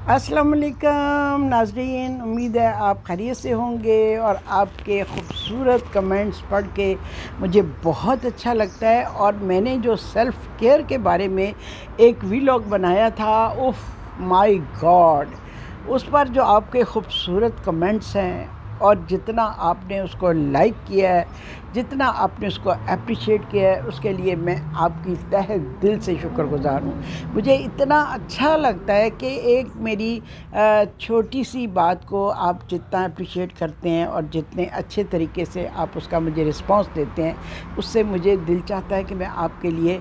السلام علیکم ناظرین، امید ہے آپ خیریت سے ہوں گے اور آپ کے خوبصورت کمنٹس پڑھ کے مجھے بہت اچھا لگتا ہے۔ اور میں نے جو سیلف کیئر کے بارے میں ایک ویلاگ بنایا تھا، اوف مائی گاڈ، اس پر جو آپ کے خوبصورت کمنٹس ہیں اور جتنا آپ نے اس کو لائک کیا ہے، جتنا آپ نے اس کو اپریشیٹ کیا ہے، اس کے لیے میں آپ کی تہہ دل سے شکر گزار ہوں۔ مجھے اتنا اچھا لگتا ہے کہ ایک میری چھوٹی سی بات کو آپ جتنا اپریشیٹ کرتے ہیں اور جتنے اچھے طریقے سے آپ اس کا مجھے رسپانس دیتے ہیں، اس سے مجھے دل چاہتا ہے کہ میں آپ کے لیے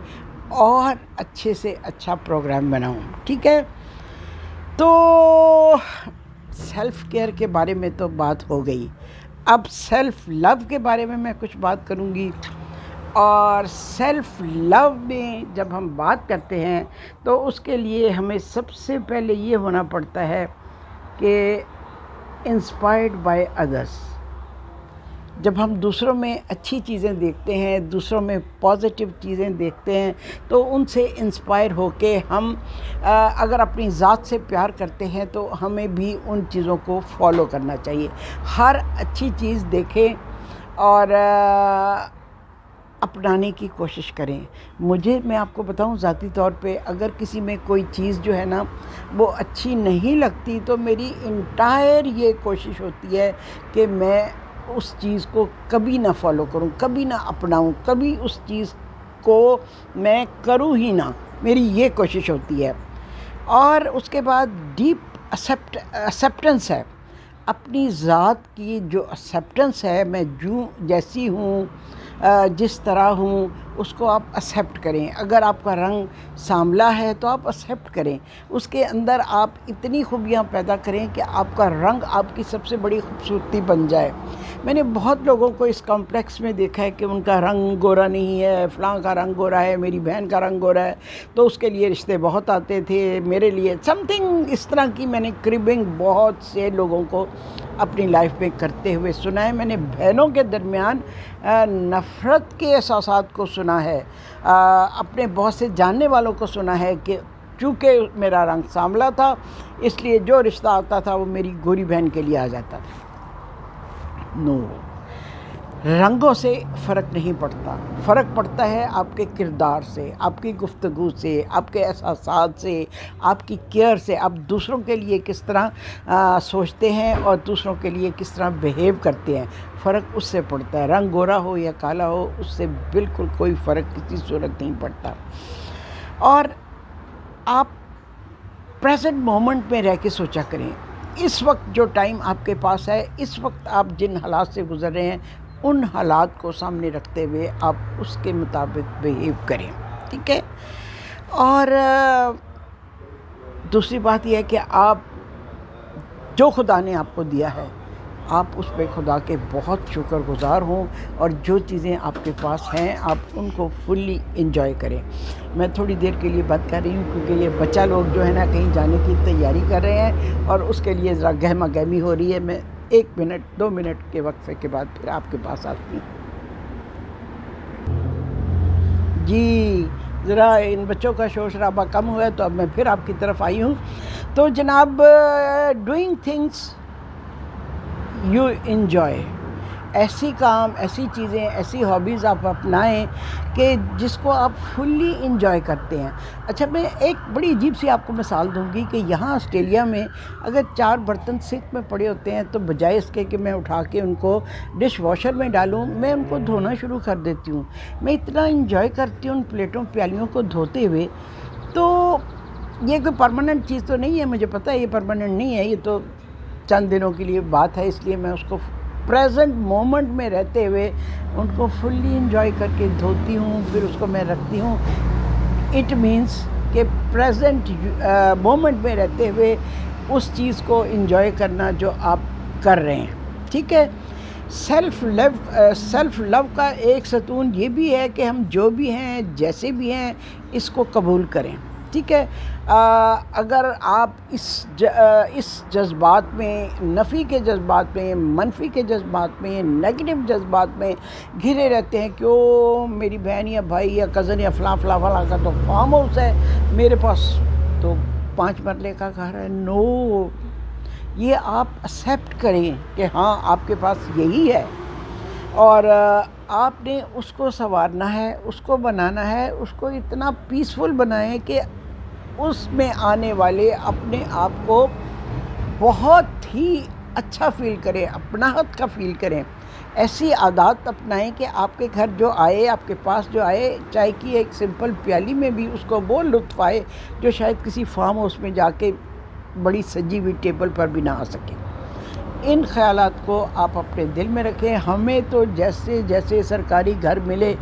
اور اچھے سے اچھا پروگرام بناؤں۔ ٹھیک ہے، تو سیلف کیئر کے بارے میں تو بات ہو گئی، اب سیلف لو کے بارے میں کچھ بات کروں گی۔ اور سیلف لو میں جب ہم بات کرتے ہیں تو اس کے لیے ہمیں سب سے پہلے یہ ہونا پڑتا ہے کہ انسپائرڈ بائی ادرس۔ جب ہم دوسروں میں اچھی چیزیں دیکھتے ہیں، دوسروں میں پازیٹیو چیزیں دیکھتے ہیں، تو ان سے انسپائر ہو کے ہم اگر اپنی ذات سے پیار کرتے ہیں تو ہمیں بھی ان چیزوں کو فالو کرنا چاہیے۔ ہر اچھی چیز دیکھیں اور اپنانے کی کوشش کریں۔ میں آپ کو بتاؤں ذاتی طور پہ، اگر کسی میں کوئی چیز جو ہے نا وہ اچھی نہیں لگتی تو میری انٹائر یہ کوشش ہوتی ہے کہ میں اس چیز کو کبھی نہ فالو کروں، کبھی نہ اپناؤں، کبھی اس چیز کو میں کروں ہی نہ، میری یہ کوشش ہوتی ہے۔ اور اس کے بعد ڈیپ ایکسیپٹنس ہے، اپنی ذات کی جو ایکسیپٹنس ہے، میں جیسی ہوں، جس طرح ہوں، اس کو آپ ایکسیپٹ کریں۔ اگر آپ کا رنگ سانولا ہے تو آپ ایکسیپٹ کریں، اس کے اندر آپ اتنی خوبیاں پیدا کریں کہ آپ کا رنگ آپ کی سب سے بڑی خوبصورتی بن جائے۔ میں نے بہت لوگوں کو اس کمپلیکس میں دیکھا ہے کہ ان کا رنگ گورا نہیں ہے، فلاں کا رنگ گورا ہے، میری بہن کا رنگ گورا ہے، تو اس کے لیے رشتے بہت آتے تھے، میرے لیے سم تھنگ اس طرح کی میں نے کربنگ بہت سے لوگوں کو اپنی لائف میں کرتے ہوئے سنا ہے۔ میں نے بہنوں کے درمیان نفرت کے احساسات کو سنا ہے، اپنے بہت سے جاننے والوں کو سنا ہے کہ چونکہ میرا رنگ سانولا تھا اس لیے جو رشتہ آتا تھا وہ میری گوری بہن کے لیے آ جاتا تھا۔ نو، رنگوں سے فرق نہیں پڑتا، فرق پڑتا ہے آپ کے کردار سے، آپ کی گفتگو سے، آپ کے احساسات سے، آپ کی کیئر سے، آپ دوسروں کے لیے کس طرح سوچتے ہیں اور دوسروں کے لیے کس طرح بیہیو کرتے ہیں، فرق اس سے پڑتا ہے۔ رنگ گورا ہو یا کالا ہو، اس سے بالکل کوئی فرق کسی صورت نہیں پڑتا۔ اور آپ پریزنٹ مومنٹ میں رہ کے سوچا کریں، اس وقت جو ٹائم آپ کے پاس ہے، اس وقت آپ جن حالات سے گزر رہے ہیں، ان حالات کو سامنے رکھتے ہوئے آپ اس کے مطابق بیہیو کریں۔ ٹھیک ہے، اور دوسری بات یہ ہے کہ آپ جو خدا نے آپ کو دیا ہے، آپ اس پہ خدا کے بہت شکر گزار ہوں، اور جو چیزیں آپ کے پاس ہیں آپ ان کو فلی انجوائے کریں۔ میں تھوڑی دیر کے لیے بات کر رہی ہوں کیونکہ یہ بچہ لوگ جو ہے نا کہیں جانے کی تیاری کر رہے ہیں اور اس کے لیے ذرا گہما گہمی ہو رہی ہے۔ میں 1 منٹ 2 منٹ کے وقفے کے بعد پھر آپ کے پاس آتی ہوں۔ جی، ذرا ان بچوں کا شور شرابہ کم ہوا ہے تو اب میں پھر آپ کی طرف آئی ہوں۔ تو جناب، ڈوئنگ تھنگس یو انجوائے، ایسی کام، ایسی چیزیں، ایسی ہابیز آپ اپنائیں کہ جس کو آپ فلی انجوائے کرتے ہیں۔ اچھا، میں ایک بڑی عجیب سی آپ کو مثال دوں گی کہ یہاں آسٹریلیا میں اگر 4 برتن سنک میں پڑے ہوتے ہیں تو بجائے اس کے کہ میں اٹھا کے ان کو ڈش واشر میں ڈالوں، میں ان کو دھونا شروع کر دیتی ہوں۔ میں اتنا انجوائے کرتی ہوں ان پلیٹوں پیالیوں کو دھوتے ہوئے۔ تو یہ کوئی پرماننٹ چیز تو نہیں ہے، مجھے پتہ ہے یہ پرماننٹ نہیں ہے، یہ تو چند دنوں کے لیے بات ہے، اس لیے میں اس کو پریزنٹ مومنٹ میں رہتے ہوئے ان کو فلی انجوائے کر کے دھوتی ہوں، پھر اس کو میں رکھتی ہوں۔ اٹ مینس کہ پریزنٹ مومنٹ میں رہتے ہوئے اس چیز کو انجوائے کرنا جو آپ کر رہے ہیں۔ ٹھیک ہے، سیلف لو کا ایک ستون یہ بھی ہے کہ ہم جو بھی ہیں، جیسے بھی ہیں، اس کو قبول کریں۔ ٹھیک ہے، اگر آپ اس جذبات میں، نفی کے جذبات میں، منفی کے جذبات میں، نیگیٹو جذبات میں گھرے رہتے ہیں کہ او میری بہن یا بھائی یا کزن یا فلاں فلاں فلاں کا تو فارم ہاؤس ہے میرے پاس، تو 5 مرلے کا گھر ہے. نو، یہ آپ ایکسیپٹ کریں کہ ہاں آپ کے پاس یہی ہے، اور آپ نے اس کو سنوارنا ہے، اس کو بنانا ہے، اس کو اتنا پیسفل بنائیں کہ اس میں آنے والے اپنے آپ کو بہت ہی اچھا فیل کریں، اپناہت کا فیل کریں. ایسی عادات اپنائیں کہ آپ کے گھر جو آئے، آپ کے پاس جو آئے، چائے کی ایک سمپل پیالی میں بھی اس کو وہ لطف آئے جو شاید کسی فارم ہاؤس میں جا کے بڑی سجی ہوئی ٹیبل پر بھی نہ آ سکے. ان خیالات کو آپ اپنے دل میں رکھیں. ہمیں تو جیسے جیسے سرکاری گھر ملے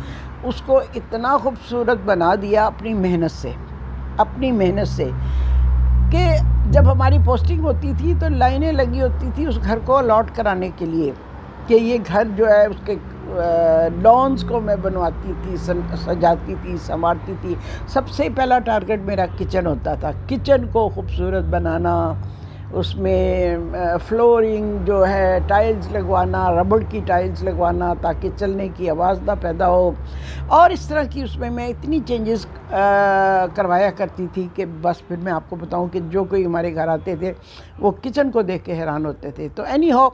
اس کو اتنا خوبصورت بنا دیا اپنی محنت سے کہ جب ہماری پوسٹنگ ہوتی تھی تو لائنیں لگی ہوتی تھی اس گھر کو الاٹ کرانے کے لیے کہ یہ گھر جو ہے اس کے لانس کو میں بنواتی تھی، سجاتی تھی، سنوارتی تھی. سب سے پہلا ٹارگٹ میرا کچن ہوتا تھا. کچن کو خوبصورت بنانا، اس میں فلورنگ جو ہے ٹائلز لگوانا، ربڑ کی ٹائلز لگوانا تاکہ چلنے کی آواز نہ پیدا ہو، اور اس طرح کی اس میں اتنی چینجز کروایا کرتی تھی کہ بس پھر میں آپ کو بتاؤں کہ جو کوئی ہمارے گھر آتے تھے وہ کچن کو دیکھ کے حیران ہوتے تھے. تو اینی ہو،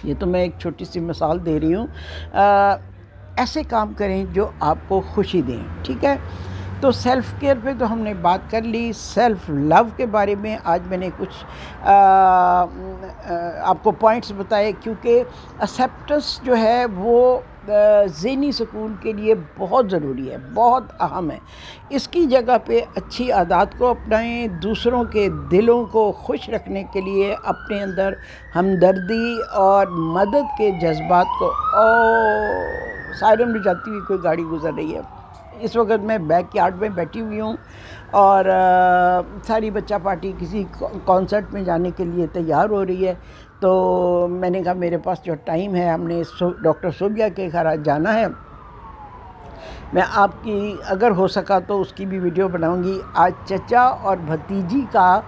یہ تو میں ایک چھوٹی سی مثال دے رہی ہوں. ایسے کام کریں جو آپ کو خوشی دیں، ٹھیک ہے. تو سیلف کیئر پہ تو ہم نے بات کر لی. سیلف لو کے بارے میں آج میں نے کچھ آپ کو پوائنٹس بتائے، کیونکہ ایکسیپٹنس جو ہے وہ ذہنی سکون کے لیے بہت ضروری ہے، بہت اہم ہے. اس کی جگہ پہ اچھی عادات کو اپنائیں. دوسروں کے دلوں کو خوش رکھنے کے لیے اپنے اندر ہمدردی اور مدد کے جذبات کو سائرن بجاتی ہوئی کوئی گاڑی گزر رہی ہے. اس وقت میں بیک یارڈ میں بیٹھی ہوئی ہوں اور ساری بچہ پارٹی کسی کانسرٹ میں جانے کے لیے تیار ہو رہی ہے. تو میں نے کہا میرے پاس جو ٹائم ہے، ہم نے ڈاکٹر صوبیہ کے گھر جانا ہے، میں آپ کی اگر ہو سکا تو اس کی بھی ویڈیو بناؤں گی. آج چچا اور بھتیجی کا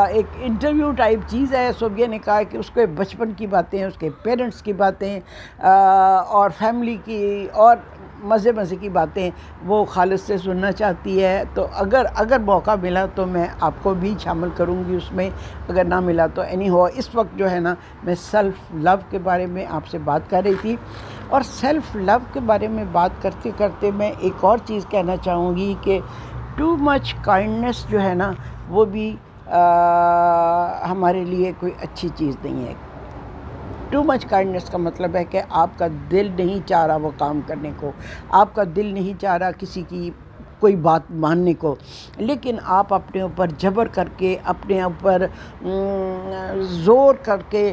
ایک انٹرویو ٹائپ چیز ہے. صوبیہ نے کہا کہ اس کے بچپن کی باتیں، اس کے پیرنٹس کی باتیں اور فیملی کی اور مزے کی باتیں وہ خالد سے سننا چاہتی ہے. تو اگر موقع ملا تو میں آپ کو بھی شامل کروں گی اس میں، اگر نہ ملا تو اینی ہو. اس وقت جو ہے نا میں سیلف لو کے بارے میں آپ سے بات کر رہی تھی، اور سیلف لو کے بارے میں بات کرتے کرتے میں ایک اور چیز کہنا چاہوں گی کہ ٹو مچ کائنڈنس جو ہے نا وہ بھی ہمارے لیے کوئی اچھی چیز نہیں ہے. ٹو مچ کائنڈنس کا مطلب ہے کہ آپ کا دل نہیں چاہ رہا وہ کام کرنے کو، آپ کا دل نہیں چاہ رہا کسی کی کوئی بات ماننے کو، لیکن آپ اپنے اوپر جبر کر کے، اپنے اوپر زور کر کے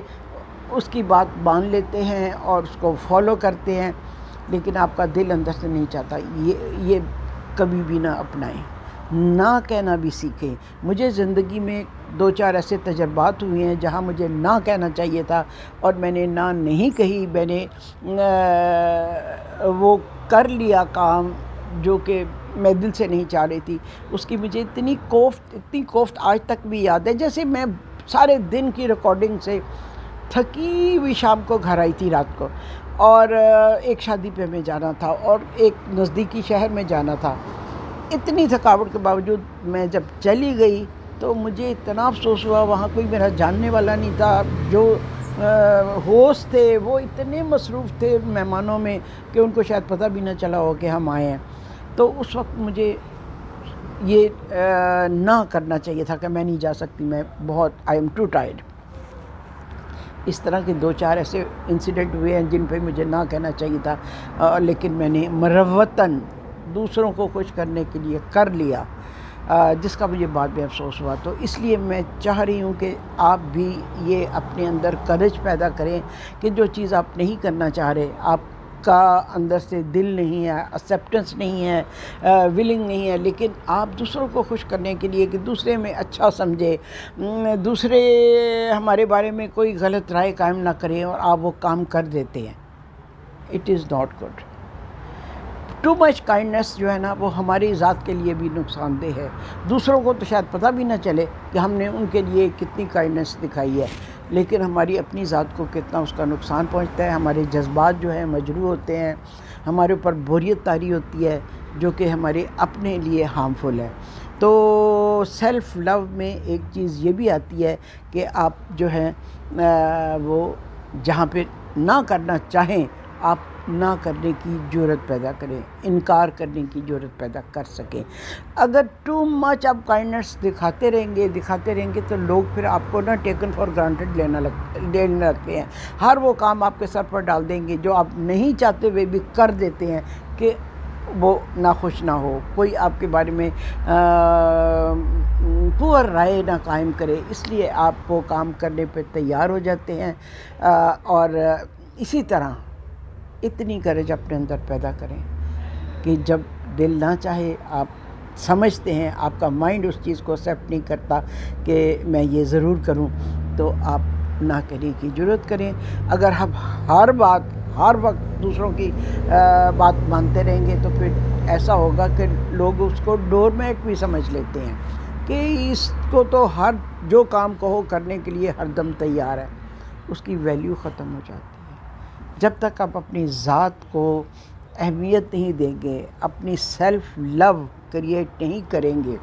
اس کی بات مان لیتے ہیں اور اس کو فالو کرتے ہیں، لیکن آپ کا دل اندر سے نہیں چاہتا. یہ کبھی بھی نہ اپنائیں، نہ کہنا بھی سیکھیں. مجھے زندگی میں 2-4 ایسے تجربات ہوئے ہیں جہاں مجھے نہ کہنا چاہیے تھا اور میں نے نہ نہیں کہی. میں نے وہ کر لیا کام جو کہ میں دل سے نہیں چاہ رہی تھی. اس کی مجھے اتنی کوفت آج تک بھی یاد ہے. جیسے میں سارے دن کی ریکارڈنگ سے تھکی ہوئی شام کو گھر آئی تھی رات کو، اور ایک شادی پہ میں جانا تھا اور ایک نزدیکی شہر میں جانا تھا. اتنی تھکاوٹ کے باوجود میں جب چلی گئی تو مجھے اتنا افسوس ہوا. وہاں کوئی میرا جاننے والا نہیں تھا. جو ہوسٹ تھے وہ اتنے مصروف تھے مہمانوں میں کہ ان کو شاید پتہ بھی نہ چلا ہو کہ ہم آئے ہیں. تو اس وقت مجھے یہ نہ کرنا چاہیے تھا کہ میں نہیں جا سکتی، میں بہت آئی ایم ٹو ٹائرڈ. اس طرح کے 2-4 ایسے انسیڈنٹ ہوئے ہیں جن پہ مجھے نہ کہنا چاہیے تھا، لیکن میں نے مروتاً دوسروں کو خوش کرنے کے لیے کر لیا، جس کا مجھے بعد میں افسوس ہوا. تو اس لیے میں چاہ رہی ہوں کہ آپ بھی یہ اپنے اندر کریج پیدا کریں کہ جو چیز آپ نہیں کرنا چاہ رہے، آپ کا اندر سے دل نہیں ہے، ایکسیپٹنس نہیں ہے، ولنگ نہیں ہے، لیکن آپ دوسروں کو خوش کرنے کے لیے کہ دوسرے میں اچھا سمجھے، دوسرے ہمارے بارے میں کوئی غلط رائے قائم نہ کریں اور آپ وہ کام کر دیتے ہیں. It is not good. Too much kindness جو ہے نا وہ ہماری ذات کے لیے بھی نقصان دہ ہے. دوسروں کو تو شاید پتہ بھی نہ چلے کہ ہم نے ان کے لیے کتنی کائنڈنس دکھائی ہے، لیکن ہماری اپنی ذات کو کتنا اس کا نقصان پہنچتا ہے. ہمارے جذبات جو ہیں مجروح ہوتے ہیں، ہمارے اوپر بوریت طاری ہوتی ہے جو کہ ہمارے اپنے لیے ہارمفل ہے. تو سیلف لو میں ایک چیز یہ بھی آتی ہے کہ آپ جو ہے وہ جہاں پہ نہ کرنا چاہیں آپ نہ کرنے کی جرت پیدا کریں، انکار کرنے کی جرت پیدا کر سکیں۔ اگر ٹو مچ آپ کائنڈنس دکھاتے رہیں گے تو لوگ پھر آپ کو نہ ٹیکن فار گرانٹیڈ لینے لگتے ہیں، ہر وہ کام آپ کے سر پر ڈال دیں گے جو آپ نہیں چاہتے ہوئے بھی کر دیتے ہیں کہ وہ ناخوش نہ ہو، کوئی آپ کے بارے میں پور رائے نہ قائم کرے، اس لیے آپ وہ کام کرنے پہ تیار ہو جاتے ہیں۔ اور اسی طرح اتنی کریج اپنے اندر پیدا کریں کہ جب دل نہ چاہے، آپ سمجھتے ہیں آپ کا مائنڈ اس چیز کو ایکسیپٹ نہیں کرتا کہ میں یہ ضرور کروں، تو آپ نہ کرنے کی جرت کریں۔ اگر ہم ہر وقت دوسروں کی بات مانتے رہیں گے تو پھر ایسا ہوگا کہ لوگ اس کو ڈور میٹ بھی سمجھ لیتے ہیں کہ اس کو تو ہر جو کام کہو کرنے کے لیے ہر دم تیار ہے، اس کی ویلیو ختم ہو جاتی ہے۔ جب تک آپ اپنی ذات کو اہمیت نہیں دیں گے، اپنی سیلف لو کریٹ نہیں کریں گے،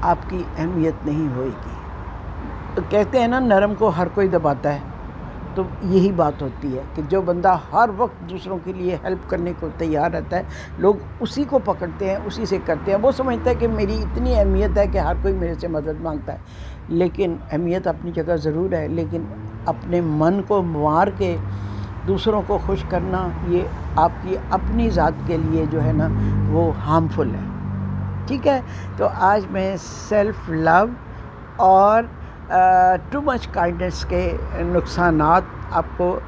آپ کی اہمیت نہیں ہوئے گی۔ کہتے ہیں نا نرم کو ہر کوئی دباتا ہے، تو یہی بات ہوتی ہے کہ جو بندہ ہر وقت دوسروں کے لیے ہیلپ کرنے کو تیار رہتا ہے، لوگ اسی کو پکڑتے ہیں، اسی سے کرتے ہیں۔ وہ سمجھتا ہے کہ میری اتنی اہمیت ہے کہ ہر کوئی میرے سے مدد مانگتا ہے، لیکن اہمیت اپنی جگہ ضرور ہے، لیکن اپنے من کو مار کے دوسروں کو خوش کرنا یہ آپ کی اپنی ذات کے لیے جو ہے نا وہ ہارمفل ہے۔ ٹھیک ہے، تو آج میں سیلف لو اور ٹو مچ کائنڈنس کے نقصانات آپ کو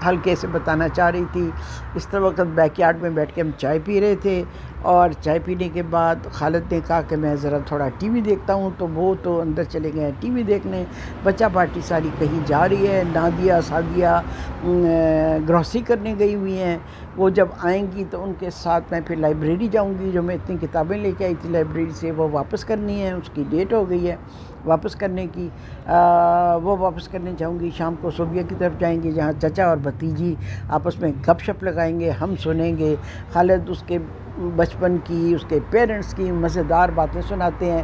ہلکے سے بتانا چاہ رہی تھی۔ اس طرح وقت بیک یارڈ میں بیٹھ کے ہم چائے پی رہے تھے، اور چائے پینے کے بعد خالد نے کہا کہ میں ذرا تھوڑا ٹی وی دیکھتا ہوں، تو وہ تو اندر چلے گئے ہیں ٹی وی دیکھنے، بچہ پارٹی ساری کہیں جا رہی ہے، نادیہ سعدیہ گروسری کرنے گئی ہوئی ہیں، وہ جب آئیں گی تو ان کے ساتھ میں پھر لائبریری جاؤں گی، جو میں اتنی کتابیں لے کے آئی تھی لائبریری سے وہ واپس کرنی ہے، اس کی ڈیٹ ہو گئی ہے واپس کرنے کی، وہ واپس کرنے جاؤں گی۔ شام کو صوبیہ کی طرف جائیں گے جہاں چچا اور بھتیجی آپس میں گپ شپ لگائیں گے، ہم سنیں گے، خالد اس کے بچپن کی، اس کے پیرنٹس کی مزیدار باتیں سناتے ہیں،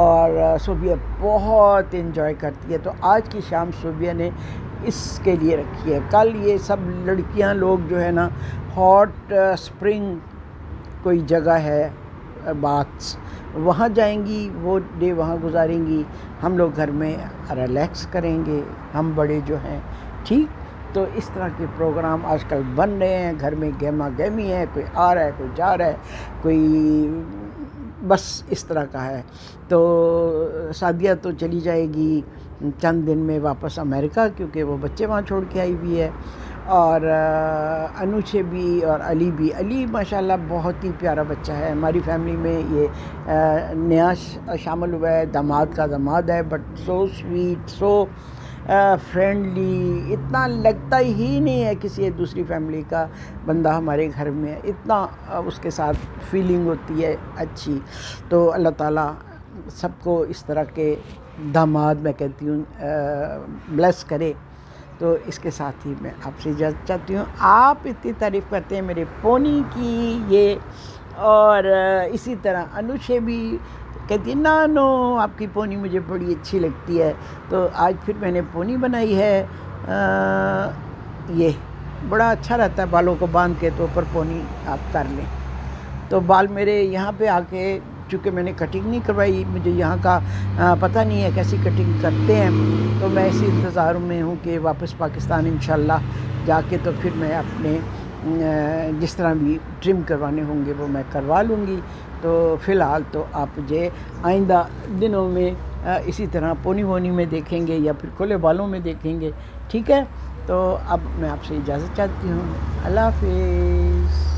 اور صوبیہ بہت انجوائے کرتی ہے۔ تو آج کی شام صوبیہ نے اس کے لیے رکھی ہے۔ کل یہ سب لڑکیاں لوگ جو ہے نا ہاٹ سپرنگ کوئی جگہ ہے باتس، وہاں جائیں گی، وہ ڈے وہاں گزاریں گی، ہم لوگ گھر میں ریلیکس کریں گے، ہم بڑے جو ہیں ٹھیک۔ تو اس طرح کے پروگرام آج کل بن رہے ہیں، گھر میں گہما گہمی ہے، کوئی آ رہا ہے کوئی جا رہا ہے، کوئی بس اس طرح کا ہے۔ تو سعدیہ تو چلی جائے گی چند دن میں واپس امریکہ، کیونکہ وہ بچے وہاں چھوڑ کے آئی ہوئی ہے، اور انوچے بھی اور علی بھی۔ علی ماشاءاللہ بہت ہی پیارا بچہ ہے، ہماری فیملی میں یہ نیا شامل ہوا ہے، داماد کا داماد ہے، but so sweet, so friendly, اتنا لگتا ہی نہیں ہے کسی دوسری فیملی کا بندہ ہمارے گھر میں، اتنا اس کے ساتھ فیلنگ ہوتی ہے اچھی۔ تو اللہ تعالیٰ سب کو اس طرح کے داماد میں کہتی ہوں بلیس کرے۔ تو اس کے ساتھ ہی میں آپ سے اجازت چاہتی ہوں۔ آپ اتنی تعریف کرتے ہیں میرے پونی کی یہ، اور اسی طرح انوشے بھی کہتی ہے نانو آپ کی پونی مجھے بڑی اچھی لگتی ہے۔ تو آج پھر میں نے پونی بنائی ہے، یہ بڑا اچھا رہتا ہے بالوں کو باندھ کے، تو اوپر پونی آپ کر لیں۔ تو بال میرے یہاں پہ آ کے، چونکہ میں نے کٹنگ نہیں کروائی، مجھے یہاں کا پتہ نہیں ہے کیسی کٹنگ کرتے ہیں، تو میں اسی انتظار میں ہوں کہ واپس پاکستان انشاءاللہ جا کے تو پھر میں اپنے جس طرح بھی ٹرم کروانے ہوں گے وہ میں کروا لوں گی۔ تو فی الحال تو آپ مجھے آئندہ دنوں میں اسی طرح پونی وونی میں دیکھیں گے یا پھر کھلے بالوں میں دیکھیں گے، ٹھیک ہے۔ تو اب میں آپ سے اجازت چاہتی ہوں، اللہ حافظ۔